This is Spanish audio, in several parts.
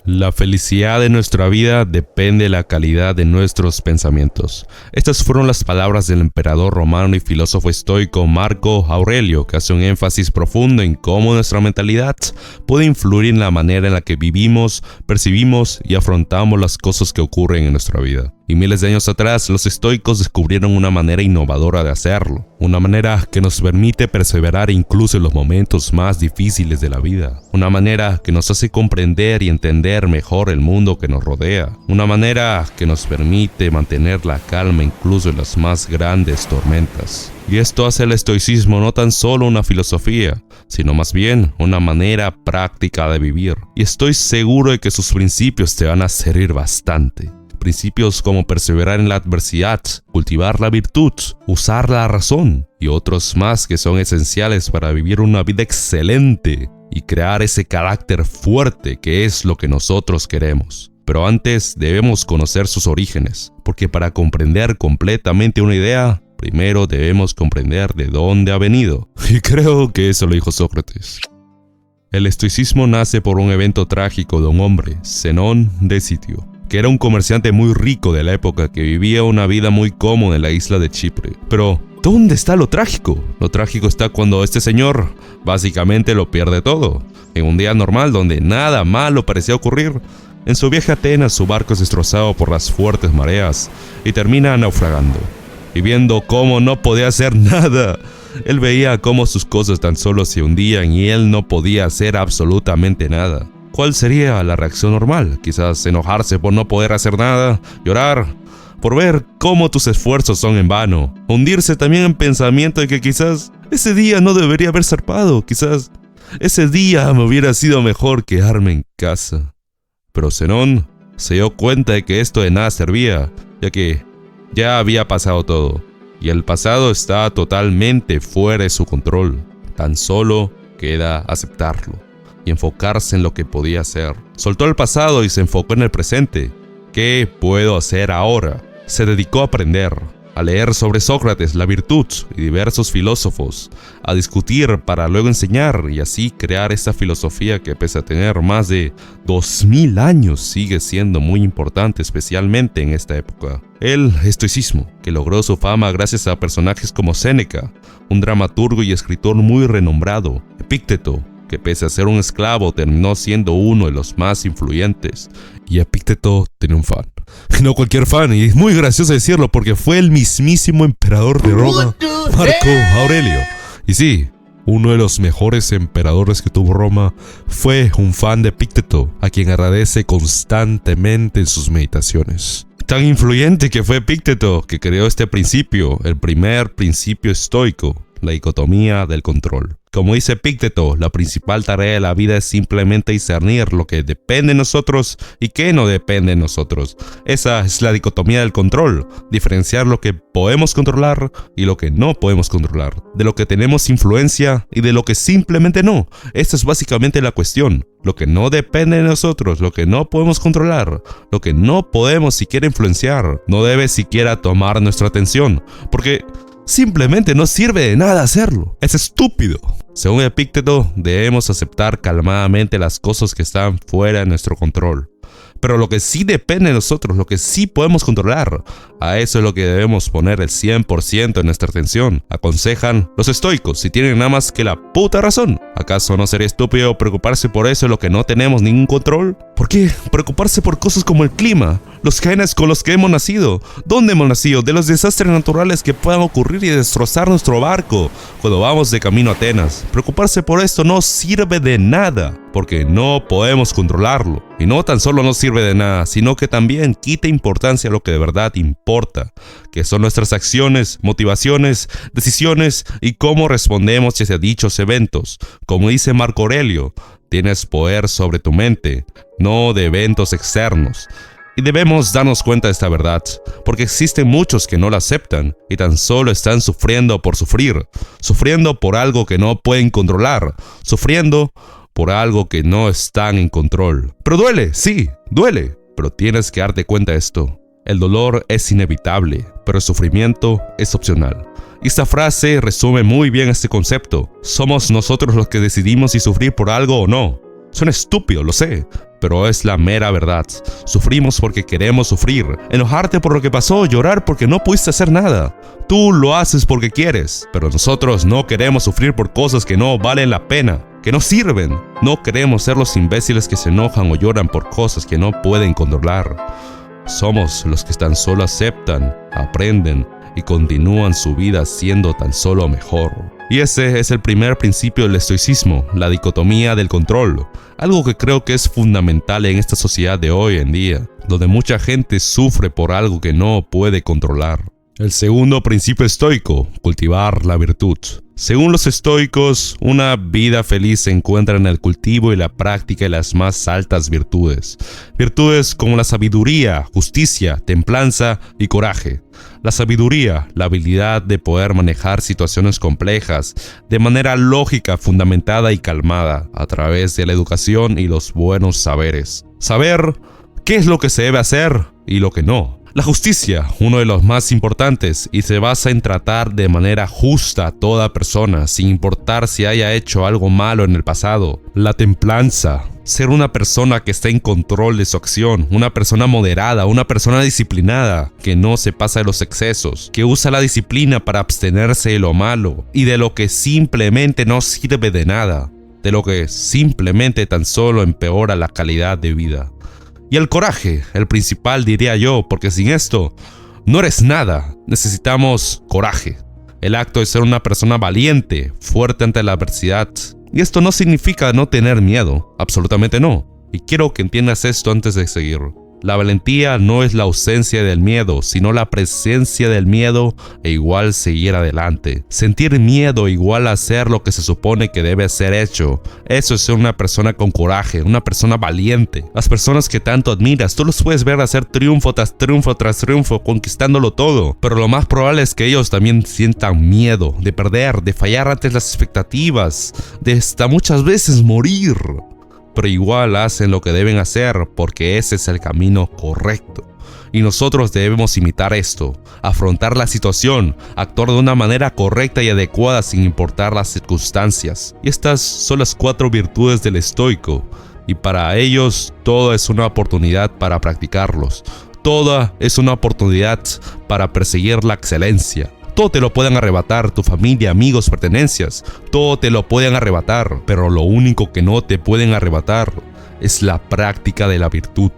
La felicidad de nuestra vida depende de la calidad de nuestros pensamientos. Estas fueron las palabras del emperador romano y filósofo estoico Marco Aurelio, que hace un énfasis profundo en cómo nuestra mentalidad puede influir en la manera en la que vivimos, percibimos y afrontamos las cosas que ocurren en nuestra vida. Y miles de años atrás, los estoicos descubrieron una manera innovadora de hacerlo, una manera que nos permite perseverar incluso en los momentos más difíciles de la vida, una manera que nos hace comprender y entender mejor el mundo que nos rodea, una manera que nos permite mantener la calma incluso en las más grandes tormentas. Y esto hace el estoicismo no tan solo una filosofía, sino más bien una manera práctica de vivir. Y estoy seguro de que sus principios te van a servir bastante. Principios como perseverar en la adversidad, cultivar la virtud, usar la razón y otros más que son esenciales para vivir una vida excelente y crear ese carácter fuerte que es lo que nosotros queremos. Pero antes debemos conocer sus orígenes, porque para comprender completamente una idea, primero debemos comprender de dónde ha venido. Y creo que eso lo dijo Sócrates. El estoicismo nace por un evento trágico de un hombre, Zenón de Sitio, que era un comerciante muy rico de la época que vivía una vida muy cómoda en la isla de Chipre. Pero, ¿dónde está lo trágico? Lo trágico está cuando este señor básicamente lo pierde todo. En un día normal donde nada malo parecía ocurrir, en su viaje a Atenas su barco es destrozado por las fuertes mareas y termina naufragando. Y viendo cómo no podía hacer nada, él veía cómo sus cosas tan solo se hundían y él no podía hacer absolutamente nada. ¿Cuál sería la reacción normal? Quizás enojarse por no poder hacer nada, llorar por ver cómo tus esfuerzos son en vano, hundirse también en pensamiento de que quizás ese día no debería haber zarpado, quizás ese día me hubiera sido mejor quedarme en casa. Pero Zenón se dio cuenta de que esto de nada servía, ya que ya había pasado todo, y el pasado está totalmente fuera de su control. Tan solo queda aceptarlo y enfocarse en lo que podía hacer. Soltó el pasado y se enfocó en el presente. ¿Qué puedo hacer ahora? Se dedicó a aprender, a leer sobre Sócrates, la virtud y diversos filósofos, a discutir para luego enseñar y así crear esta filosofía que pese a tener más de 2000 años sigue siendo muy importante, especialmente en esta época. El estoicismo, que logró su fama gracias a personajes como Séneca, un dramaturgo y escritor muy renombrado, Epícteto, que pese a ser un esclavo terminó siendo uno de los más influyentes. Y Epícteto tenía un fan. No cualquier fan, y es muy gracioso decirlo porque fue el mismísimo emperador de Roma, Marco Aurelio. Y sí, uno de los mejores emperadores que tuvo Roma fue un fan de Epícteto, a quien agradece constantemente en sus meditaciones. Tan influyente que fue Epícteto que creó este principio, el primer principio estoico, la dicotomía del control. Como dice Epícteto, la principal tarea de la vida es simplemente discernir lo que depende de nosotros y qué no depende de nosotros. Esa es la dicotomía del control, diferenciar lo que podemos controlar y lo que no podemos controlar, de lo que tenemos influencia y de lo que simplemente no. Esta es básicamente la cuestión. Lo que no depende de nosotros, lo que no podemos controlar, lo que no podemos siquiera influenciar, no debe siquiera tomar nuestra atención, porque simplemente no sirve de nada hacerlo. Es estúpido. Según Epícteto, debemos aceptar calmadamente las cosas que están fuera de nuestro control. Pero lo que sí depende de nosotros, lo que sí podemos controlar, a eso es lo que debemos poner el 100% de nuestra atención. Aconsejan los estoicos, si tienen nada más que la puta razón. ¿Acaso no sería estúpido preocuparse por eso de lo que no tenemos ningún control? ¿Por qué preocuparse por cosas como el clima, los genes con los que hemos nacido, dónde hemos nacido, de los desastres naturales que puedan ocurrir y destrozar nuestro barco cuando vamos de camino a Atenas? Preocuparse por esto no sirve de nada, porque no podemos controlarlo. Y no tan solo no sirve de nada, sino que también quita importancia a lo que de verdad importa, que son nuestras acciones, motivaciones, decisiones y cómo respondemos hacia dichos eventos. Como dice Marco Aurelio, tienes poder sobre tu mente, no de eventos externos. Y debemos darnos cuenta de esta verdad, porque existen muchos que no la aceptan y tan solo están sufriendo por sufrir, sufriendo por algo que no pueden controlar, sufriendo por algo que no están en control. Pero duele, sí, duele, pero tienes que darte cuenta de esto. El dolor es inevitable, pero el sufrimiento es opcional. Y esta frase resume muy bien este concepto. Somos nosotros los que decidimos si sufrir por algo o no. Suena estúpido, lo sé, pero es la mera verdad. Sufrimos porque queremos sufrir, enojarte por lo que pasó, llorar porque no pudiste hacer nada. Tú lo haces porque quieres, pero nosotros no queremos sufrir por cosas que no valen la pena, que no sirven. No queremos ser los imbéciles que se enojan o lloran por cosas que no pueden controlar. Somos los que tan solo aceptan, aprenden y continúan su vida siendo tan solo mejor. Y ese es el primer principio del estoicismo, la dicotomía del control, algo que creo que es fundamental en esta sociedad de hoy en día, donde mucha gente sufre por algo que no puede controlar. El segundo principio estoico, cultivar la virtud. Según los estoicos, una vida feliz se encuentra en el cultivo y la práctica de las más altas virtudes. Virtudes como la sabiduría, justicia, templanza y coraje. La sabiduría, la habilidad de poder manejar situaciones complejas de manera lógica, fundamentada y calmada a través de la educación y los buenos saberes. Saber qué es lo que se debe hacer y lo que no. La justicia, uno de los más importantes, y se basa en tratar de manera justa a toda persona, sin importar si haya hecho algo malo en el pasado. La templanza, ser una persona que está en control de su acción, una persona moderada, una persona disciplinada, que no se pasa de los excesos, que usa la disciplina para abstenerse de lo malo y de lo que simplemente no sirve de nada, de lo que simplemente tan solo empeora la calidad de vida. Y el coraje, el principal diría yo, porque sin esto no eres nada. Necesitamos coraje, el acto de ser una persona valiente, fuerte ante la adversidad. Y esto no significa no tener miedo, absolutamente no. Y quiero que entiendas esto antes de seguir. La valentía no es la ausencia del miedo, sino la presencia del miedo e igual seguir adelante. Sentir miedo igual a hacer lo que se supone que debe ser hecho. Eso es ser una persona con coraje, una persona valiente. Las personas que tanto admiras, tú los puedes ver hacer triunfo tras triunfo tras triunfo, conquistándolo todo. Pero lo más probable es que ellos también sientan miedo de perder, de fallar ante las expectativas, de hasta muchas veces morir. Pero igual hacen lo que deben hacer porque ese es el camino correcto. Y nosotros debemos imitar esto, afrontar la situación, actuar de una manera correcta y adecuada sin importar las circunstancias. Y estas son las 4 virtudes del estoico, y para ellos todo es una oportunidad para practicarlos. Toda es una oportunidad para perseguir la excelencia. Todo te lo pueden arrebatar, tu familia, amigos, pertenencias. Todo te lo pueden arrebatar, pero lo único que no te pueden arrebatar es la práctica de la virtud.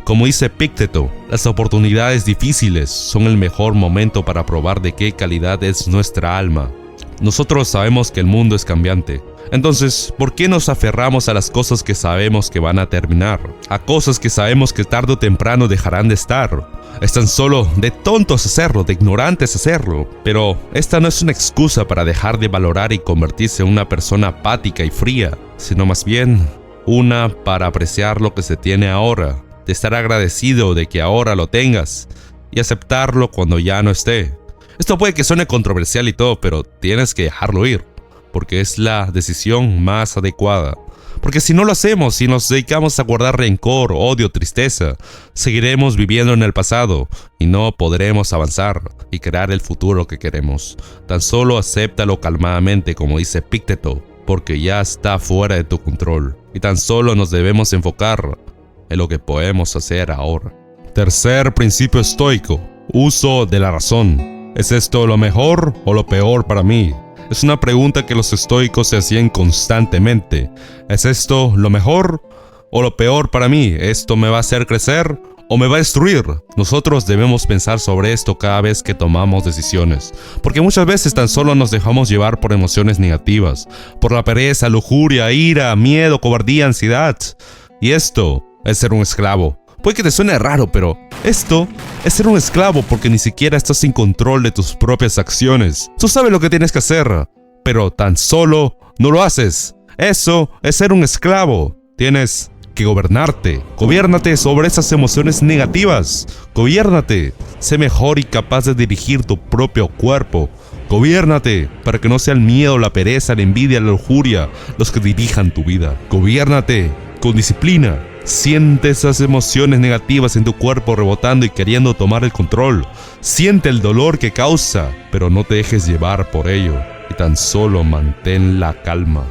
Como dice Epicteto, las oportunidades difíciles son el mejor momento para probar de qué calidad es nuestra alma. Nosotros sabemos que el mundo es cambiante. Entonces, ¿por qué nos aferramos a las cosas que sabemos que van a terminar? A cosas que sabemos que tarde o temprano dejarán de estar. Es tan solo de tontos hacerlo, de ignorantes hacerlo. Pero esta no es una excusa para dejar de valorar y convertirse en una persona apática y fría, sino más bien una para apreciar lo que se tiene ahora, de estar agradecido de que ahora lo tengas y aceptarlo cuando ya no esté. Esto puede que suene controversial y todo, pero tienes que dejarlo ir, porque es la decisión más adecuada. Porque si no lo hacemos, si nos dedicamos a guardar rencor, odio, tristeza, seguiremos viviendo en el pasado y no podremos avanzar y crear el futuro que queremos. Tan solo acéptalo calmadamente, como dice Epicteto, porque ya está fuera de tu control. Y tan solo nos debemos enfocar en lo que podemos hacer ahora. Tercer principio estoico, uso de la razón. ¿Es esto lo mejor o lo peor para mí? Es una pregunta que los estoicos se hacían constantemente. ¿Es esto lo mejor o lo peor para mí? ¿Esto me va a hacer crecer o me va a destruir? Nosotros debemos pensar sobre esto cada vez que tomamos decisiones, porque muchas veces tan solo nos dejamos llevar por emociones negativas, por la pereza, lujuria, ira, miedo, cobardía, ansiedad. Y esto es ser un esclavo. Puede que te suene raro, pero esto es ser un esclavo porque ni siquiera estás en control de tus propias acciones. Tú sabes lo que tienes que hacer, pero tan solo no lo haces. Eso es ser un esclavo. Tienes que gobernarte. Gobiérnate sobre esas emociones negativas. Gobiérnate. Sé mejor y capaz de dirigir tu propio cuerpo. Gobiérnate para que no sea el miedo, la pereza, la envidia, la lujuria los que dirijan tu vida. Gobiérnate con disciplina. Siente esas emociones negativas en tu cuerpo rebotando y queriendo tomar el control. Siente el dolor que causa, pero no te dejes llevar por ello y tan solo mantén la calma.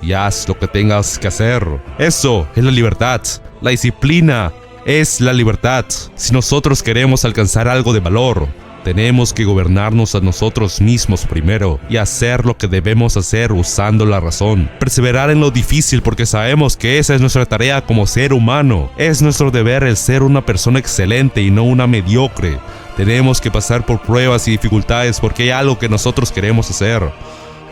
y haz lo que tengas que hacer. Eso es la libertad. La disciplina es la libertad. Si nosotros queremos alcanzar algo de valor, tenemos que gobernarnos a nosotros mismos primero y hacer lo que debemos hacer usando la razón. Perseverar en lo difícil porque sabemos que esa es nuestra tarea como ser humano. Es nuestro deber el ser una persona excelente y no una mediocre. Tenemos que pasar por pruebas y dificultades porque hay algo que nosotros queremos hacer.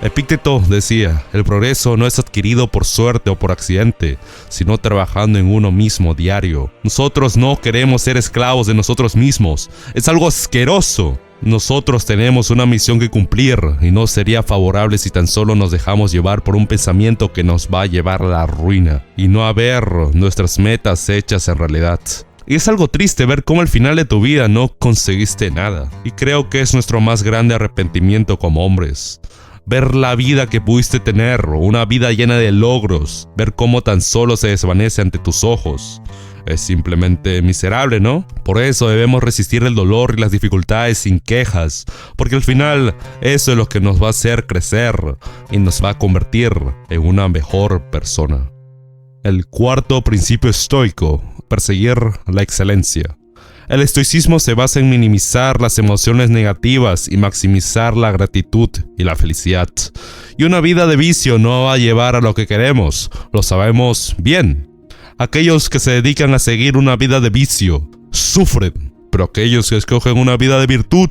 Epicteto decía, el progreso no es adquirido por suerte o por accidente, sino trabajando en uno mismo diario. Nosotros no queremos ser esclavos de nosotros mismos, es algo asqueroso. Nosotros tenemos una misión que cumplir y no sería favorable si tan solo nos dejamos llevar por un pensamiento que nos va a llevar a la ruina y no a ver nuestras metas hechas en realidad. Y es algo triste ver cómo al final de tu vida no conseguiste nada. Y creo que es nuestro más grande arrepentimiento como hombres. Ver la vida que pudiste tener, una vida llena de logros, ver cómo tan solo se desvanece ante tus ojos. Es simplemente miserable, ¿no? Por eso debemos resistir el dolor y las dificultades sin quejas, porque al final eso es lo que nos va a hacer crecer y nos va a convertir en una mejor persona. El cuarto principio estoico, perseguir la excelencia. El estoicismo se basa en minimizar las emociones negativas y maximizar la gratitud y la felicidad. Y una vida de vicio no va a llevar a lo que queremos, lo sabemos bien. Aquellos que se dedican a seguir una vida de vicio sufren, pero aquellos que escogen una vida de virtud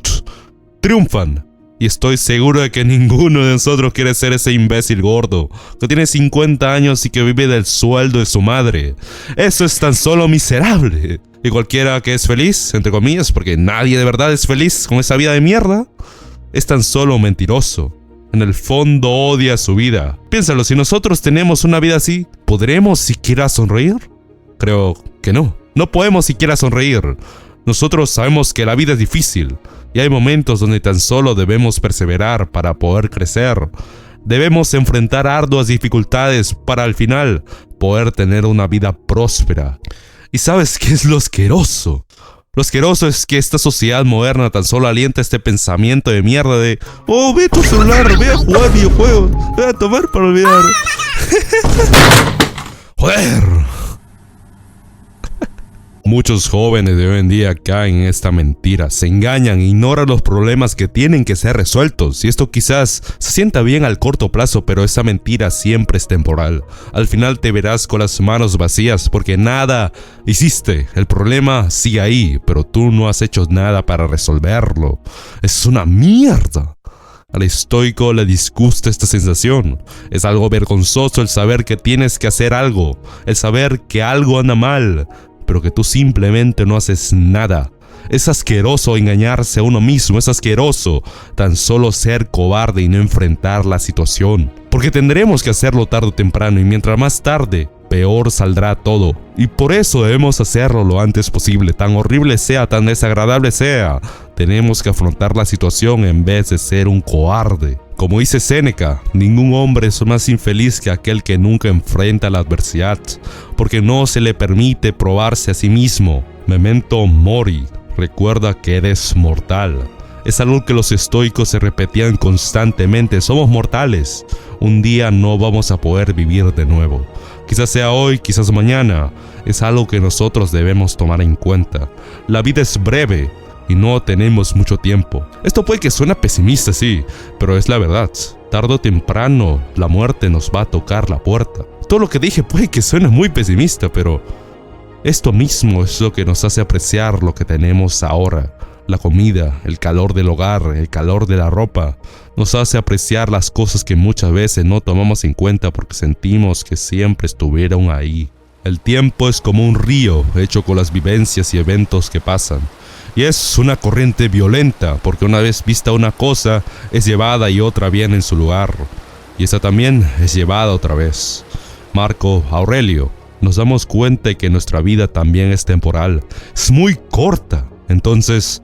triunfan. Y estoy seguro de que ninguno de nosotros quiere ser ese imbécil gordo que tiene 50 años y que vive del sueldo de su madre. Eso es tan solo miserable. Y cualquiera que es feliz, entre comillas, porque nadie de verdad es feliz con esa vida de mierda, es tan solo mentiroso. En el fondo odia su vida. Piénsalo, si nosotros tenemos una vida así, ¿podremos siquiera sonreír? Creo que no. No podemos siquiera sonreír. Nosotros sabemos que la vida es difícil y hay momentos donde tan solo debemos perseverar para poder crecer. Debemos enfrentar arduas dificultades para al final poder tener una vida próspera. ¿Y sabes qué es lo asqueroso? Lo asqueroso es que esta sociedad moderna tan solo alienta este pensamiento de mierda de oh, ve tu celular, ve a jugar videojuegos, ve a tomar para olvidar. ¡Joder! Muchos jóvenes de hoy en día caen en esta mentira, se engañan e ignoran los problemas que tienen que ser resueltos. Y esto quizás se sienta bien al corto plazo, pero esa mentira siempre es temporal. Al final te verás con las manos vacías porque nada hiciste. El problema sigue ahí, pero tú no has hecho nada para resolverlo. Es una mierda. Al estoico le disgusta esta sensación. Es algo vergonzoso el saber que tienes que hacer algo, el saber que algo anda mal, pero que tú simplemente no haces nada. Es asqueroso engañarse a uno mismo, es asqueroso tan solo ser cobarde y no enfrentar la situación. Porque tendremos que hacerlo tarde o temprano y mientras más tarde, peor saldrá todo. Y por eso debemos hacerlo lo antes posible, tan horrible sea, tan desagradable sea. Tenemos que afrontar la situación en vez de ser un cobarde. Como dice Séneca, ningún hombre es más infeliz que aquel que nunca enfrenta la adversidad, porque no se le permite probarse a sí mismo. Memento mori, recuerda que eres mortal. Es algo que los estoicos se repetían constantemente, somos mortales. Un día no vamos a poder vivir de nuevo. Quizás sea hoy, quizás mañana. Es algo que nosotros debemos tomar en cuenta. La vida es breve y no tenemos mucho tiempo. Esto puede que suene pesimista, sí, pero es la verdad. Tarde o temprano, la muerte nos va a tocar la puerta. Todo lo que dije puede que suene muy pesimista, pero esto mismo es lo que nos hace apreciar lo que tenemos ahora. La comida, el calor del hogar, el calor de la ropa, nos hace apreciar las cosas que muchas veces no tomamos en cuenta porque sentimos que siempre estuvieron ahí. El tiempo es como un río hecho con las vivencias y eventos que pasan. Y es una corriente violenta, porque una vez vista una cosa, es llevada y otra viene en su lugar. Y esa también es llevada otra vez. Marco Aurelio, nos damos cuenta de que nuestra vida también es temporal. Es muy corta. Entonces,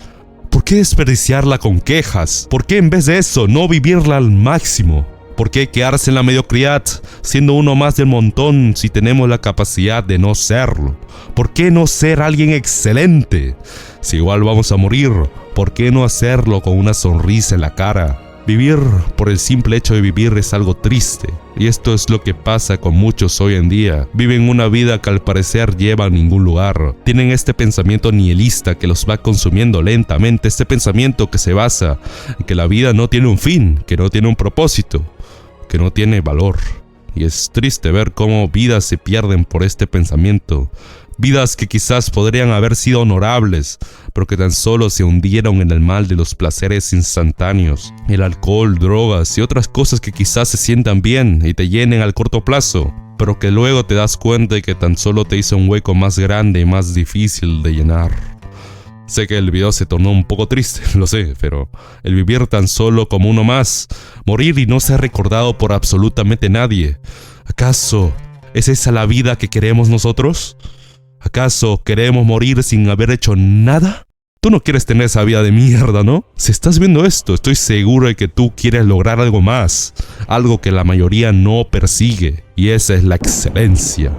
¿por qué desperdiciarla con quejas? ¿Por qué en vez de eso no vivirla al máximo? ¿Por qué quedarse en la mediocridad, siendo uno más del montón si tenemos la capacidad de no serlo? ¿Por qué no ser alguien excelente? Si igual vamos a morir, ¿por qué no hacerlo con una sonrisa en la cara? Vivir por el simple hecho de vivir es algo triste, y esto es lo que pasa con muchos hoy en día. Viven una vida que al parecer lleva a ningún lugar. Tienen este pensamiento nihilista que los va consumiendo lentamente, este pensamiento que se basa en que la vida no tiene un fin, que no tiene un propósito, que no tiene valor. Y es triste ver cómo vidas se pierden por este pensamiento. Vidas que quizás podrían haber sido honorables, pero que tan solo se hundieron en el mal de los placeres instantáneos, el alcohol, drogas y otras cosas que quizás se sientan bien y te llenen al corto plazo, pero que luego te das cuenta de que tan solo te hizo un hueco más grande y más difícil de llenar. Sé que el video se tornó un poco triste, lo sé, pero el vivir tan solo como uno más, morir y no ser recordado por absolutamente nadie, ¿acaso es esa la vida que queremos nosotros? ¿Acaso queremos morir sin haber hecho nada? Tú no quieres tener esa vida de mierda, ¿no? Si estás viendo esto, estoy seguro de que tú quieres lograr algo más, algo que la mayoría no persigue, y esa es la excelencia.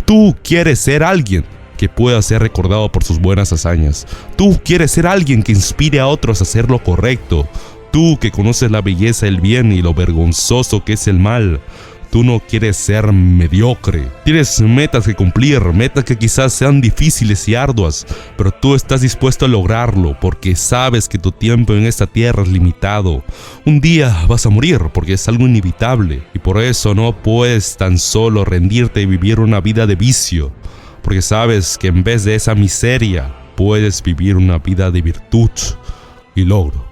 Tú quieres ser alguien que pueda ser recordado por sus buenas hazañas. Tú quieres ser alguien que inspire a otros a hacer lo correcto. Tú que conoces la belleza del bien y lo vergonzoso que es el mal. Tú no quieres ser mediocre. Tienes metas que cumplir, metas que quizás sean difíciles y arduas, pero tú estás dispuesto a lograrlo porque sabes que tu tiempo en esta tierra es limitado. Un día vas a morir porque es algo inevitable y por eso no puedes tan solo rendirte y vivir una vida de vicio, porque sabes que en vez de esa miseria puedes vivir una vida de virtud y logro.